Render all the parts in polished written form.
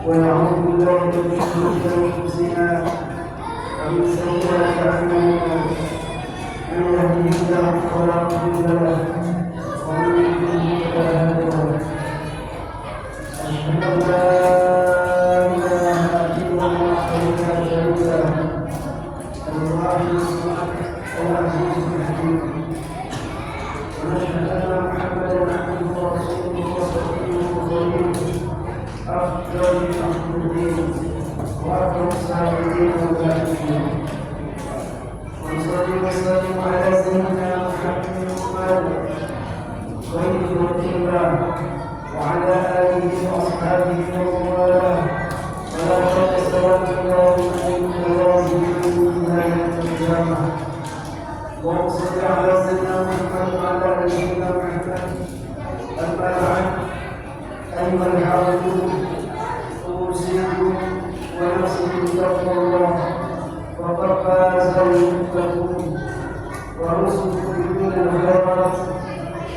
ونعوذ بالله من شرور انفسنا ومن سيئات اعمالنا من يهده الله فلا مضل له ومن يضلل فلا هادي له اشهد ان لا اله الا الله وحده لا شريك له الواحد العزيز الحكيم ونشهد ان محمدا عبده ورسوله وصفيه وخليله أفضل المخلوقين وأكرم السابقين والباقين ونصلي وسلم على سيدنا محمد خير خلق الله وعلى آله وأصحابه ومن والاه ولا تتسلم الله من لوازم إلا يوم القيامة اللهم صل على سيدنا محمد وعلى آل سيدنا محمد أما بعد أيها الحاضرون أوصيكم ونفسي بتقوى الله وقد فاز المتقون ورسلكم بدون الخيرات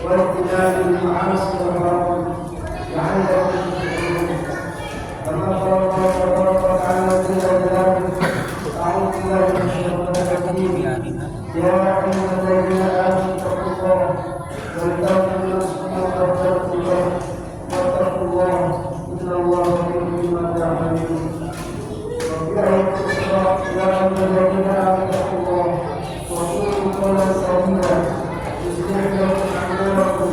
واجتناب المعاصي والحرام لعلكم تفلحون كما قال الله تبارك وتعالى جل جلاله أعوذ بالله من الشيطان الرجيم يا أيها الذين آمنوا اتقوا الله ولتنظر نفس ما قدمت لغد واتقوا الله إن الله خبير بما تعملون وفي آية أخرى يا أيها الذين آمنوا اتقوا الله وقولوا قولا سديدا يصلح لكم أعمالكم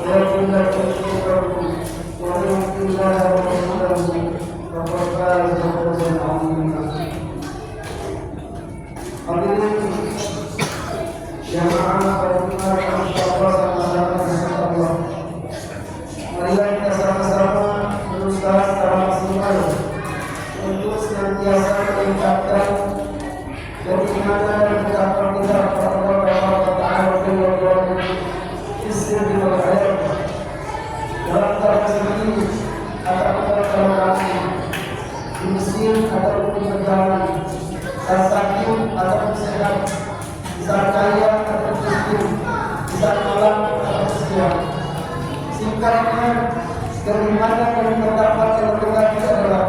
ويغفر لكم ذنوبكم ومن يطع الله ورسوله فقد فاز فوزا عظيما. Hadirin jamaah Fatimah insyaallah sama-sama insyaallah. Marilah kita sama-sama berusaha secara maksimal untuk senantiasa meningkatkan keimanan dan ketakwaan kita kepada Allah Taala dan istri wal hayat dalam keadaan sendiri atau dalam kami di mesin atau di perjalanan, sakit atau sehat, bisa kaya atau miskin, bisa malam atau siang. Singkatnya, keimanan dan ketakwaan yang kita adalah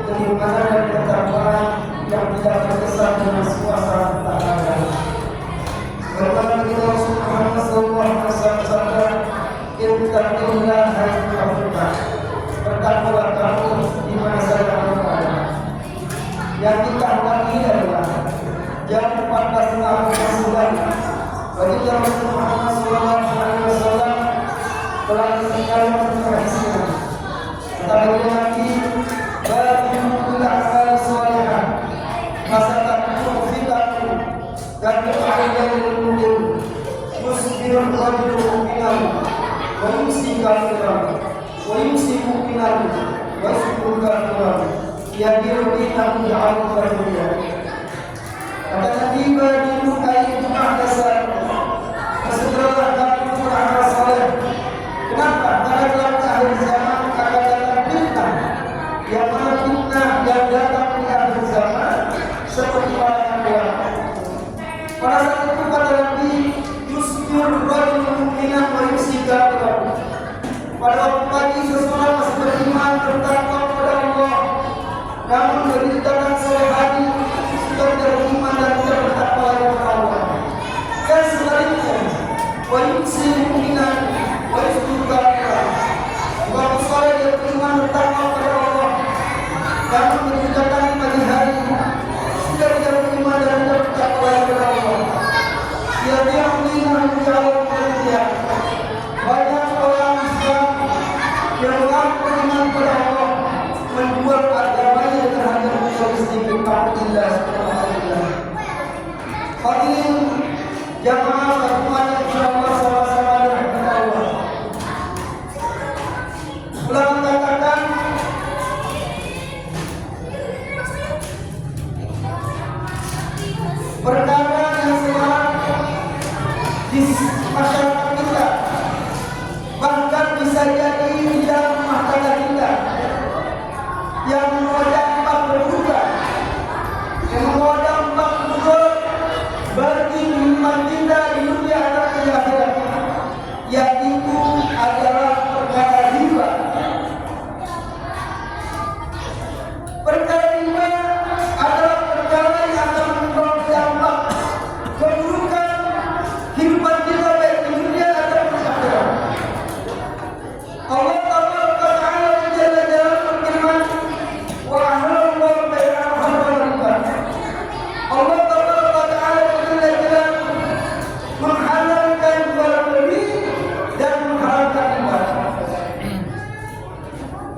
keimanan dan ketakwaan yang tidak terkesan dengan suasana taala. Karena kita Muhammad sallallahu alaihi wasallam intaqillaha haitsu bertakwalah kamu di mana saja kamu berada. Yang kita hormati adalah jam 14.59 bagi Rasulullah Muhammad sallallahu alaihi wasallam telah disampaikan tradisinya. Kata lagi bagi kullu amal salihah masa takut fitatu dan keadaan mungkin musbir rajul minal wa yumsi kafiran wa yumsi mu'minan wa yusbir kafiran yadir binahu ja'alu rajulia. Kata Nabi bagi ayat muhdasah setelah kamu amal saleh. Kenapa? Karena dalam akhir zaman akan datang fitnah. Yang mana fitnah yang datang di akhir zaman seperti orang yang pada saat itu kata Nabi yusbir rajul mu'minan wa yumsi kafiran. Pada waktu pagi seseorang masih beriman bertakwa kepada Allah, namun begitu datang sore hari sudah tidak beriman dan tidak bertakwa kepada Allah. Dan sebaliknya wa yumsi mu'minan wa yusbir kafiran. Waktu sore dia beriman bertakwa kepada Allah, namun begitu datang di pagi hari sudah tidak beriman dan tidak bertakwa kepada Allah. Dia beriman menjauh dia. Banyak orang Islam yang mengaku beriman kepada Allah menjual agamanya terhadap muslim ta'ala subhanahu. Hadirin jamaah Fatimah insyaallah sama-sama rahmat Allah. Ulama katakan perkara yang sekarang di masyarakat kita, bahkan bisa jadi di dalam rumah tangga kita, yang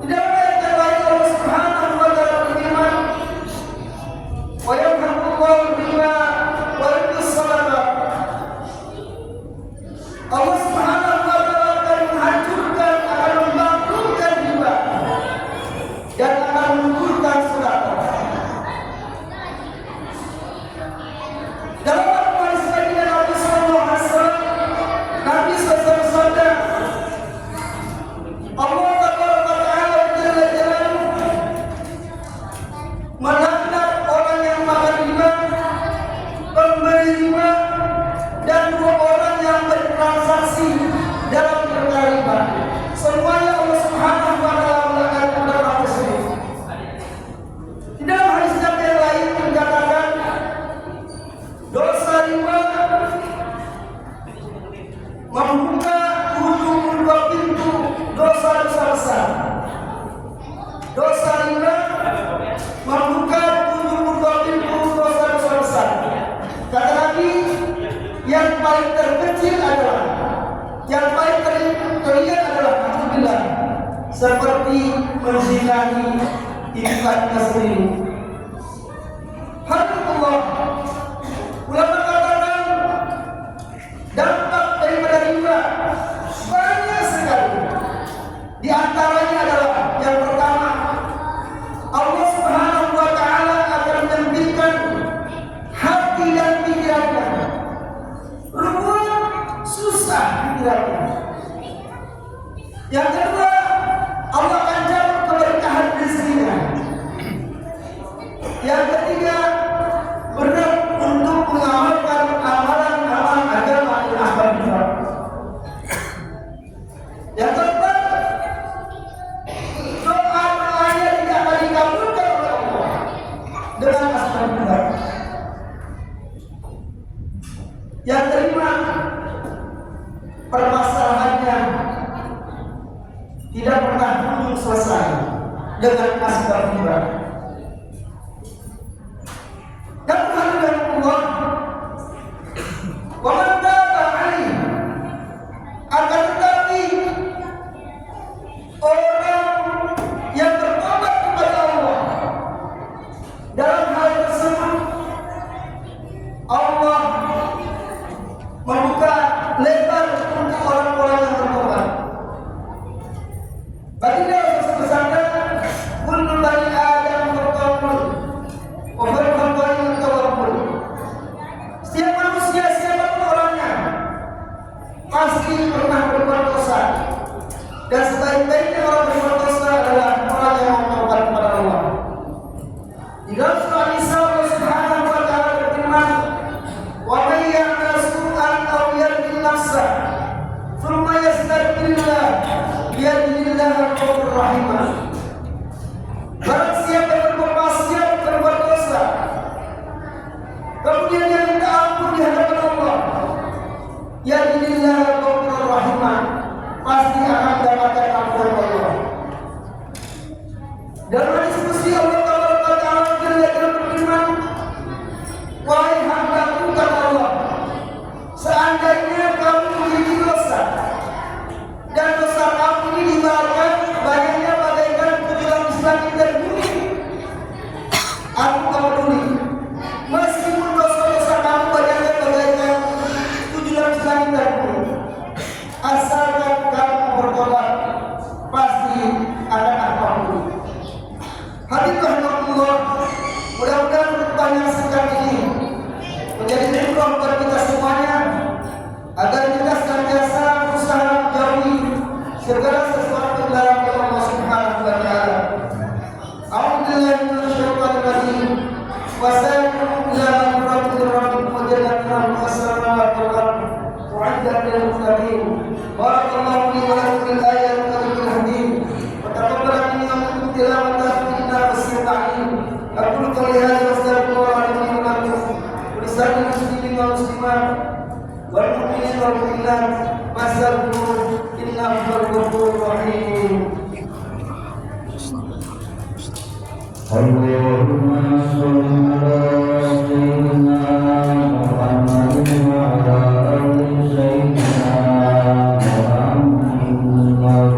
Di dalam ayat yang lain Allah Subhanahu wa taala berfirman, "Wa yamhaqullahu riba wa yurbis shadaqah." Allah Subhanahu wa taala akan menghancurkan, akan membangkrutkan riba dan akan menggugurkan sedekah. Dalam hadis dari Nabi sallallahu alaihi wasallam, Nabi sallallahu alaihi wasallam, Allah Taala jalla jalaluhu melaknat orang yang makan riba, pemberi riba, dan dua orang yang bertransaksi dalam perkara riba. Semuanya Allah Subhanahu wa taala melaknat dalam tersebut. Di dalam hadis yang lain dikatakan dosa riba membuka 72 pintu dosa-dosa besar. Dosa riba membuka 72 pintu dosa-dosa besar. Kata Nabi, yang paling terkecil adalah, yang paling terlihat adalah alhamdulillah, seperti menzinahi ibadahnya sendiri. Alhamdulillah. Ulama katakan dampak daripada riba banyak sekali. Di antaranya adalah yang pertama, Allah Subhanahu wa taala akan menyempitkan hati dan pikirannya. Ruwet, susah pikirannya. Yang kedua, Allah akan cabut keberkahan rezekinya. Yang ketiga, berat untuk mengamalkan amalan-amalan agama yang akan berat. Yang keempat, doa-doanya tidak akan dikabulkan oleh Allah dengan asal berat. Yang kelima, permasalahannya tidak pernah belum selesai dengan asal berat. Dan kehadiran Allah wamantaba alaih, akan tetapi orang yang bertobat kepada Allah dalam hal tersebut, Allah membuka lebar untuk orang-orang yang bertobat. Baginda Rasul bersabda, "Kullu bani Adam bertobat, setiap manusia, siapapun orangnya, pasti pernah berbuat dosa. Dan sebaik-baiknya orang berbuat dosa adalah orang yang bertobat kepada Allah." Di dalam surah Nisa, Allah Subhanahu wa taala berfirman, "Wa may ya'mal su'an aw yadhlim nafsah, thumma yastaghfirullah, yajidillahu ghafurur rahim." Barang siapa yang berbuat maksiat, berbuat dosa, kemudian dia minta ampun di hadapan Allah, yajidillahu ghafurur rahim, pasti akan mendapatkan ampunan Allah. Dalam diskusi Allah Taala berfirman, "Wahai hamba-Ku," kata Allah, "seandainya kamu memiliki dosa dan dosa kamu ini dibaharkan banyaknya bagaikan 7 lapis langit dan bumi, aku tak peduli. Meskipun dosa-dosa kamu banyaknya bagaikan 7 lapis langit dan bumi, asalkan kamu bertobat, pasti akan aku ampuni." Hadirin rahimahullah, mudah-mudahan khutbah yang singkat ini menjadi ibrah buat kita semuanya, agar kita senantiasa berusaha menjauhi segala sesuatu dalam Allah Subhanahu wa taala. A'udzubillahi minasyaitonir rajim. Wasari'u ila maghfiratin rabbikum wa jannatin 'arduha as-samawati wal ardu u'iddat lil muttaqin. Barakallahu li wa lakum bil ayati wa dhikril hakim. Wa taqabbal minni wa minkum tilawatan innahu as-sami'ul 'alim. Aqulu qawli hadza wa astaghfirullah li wa lakum wa lisa'iril muslimin wal muslimat wal mu'minin wal mu'minat fastaghfiruhu innahu huwal ghafurur rahim. Allahumma sholli ala sayyidina Muhammadin wa ala ali sayyidina Muhammad.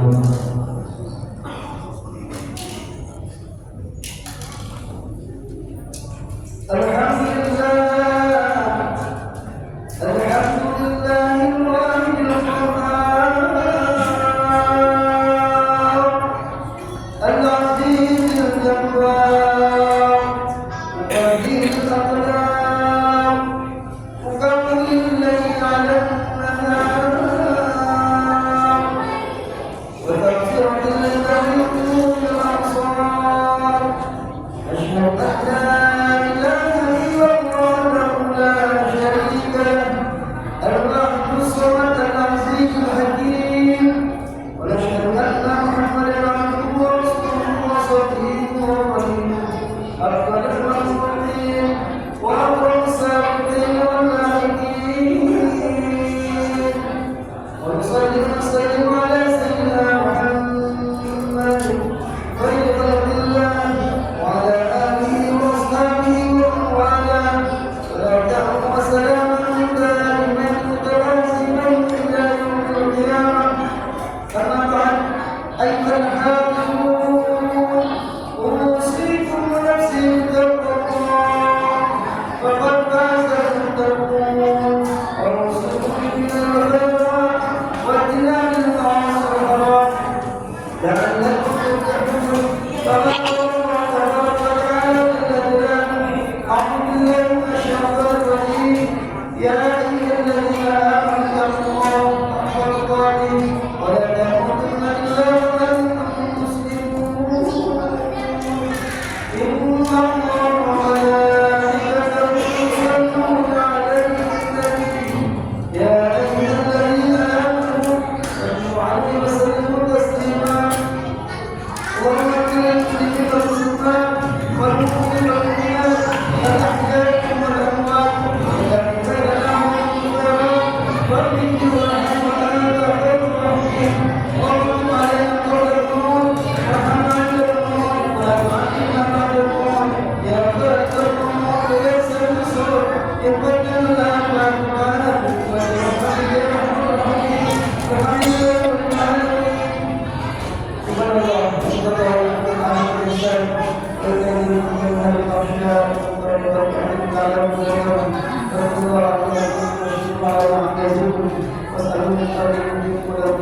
Wassalamualaikum warahmatullahi wabarakatuh.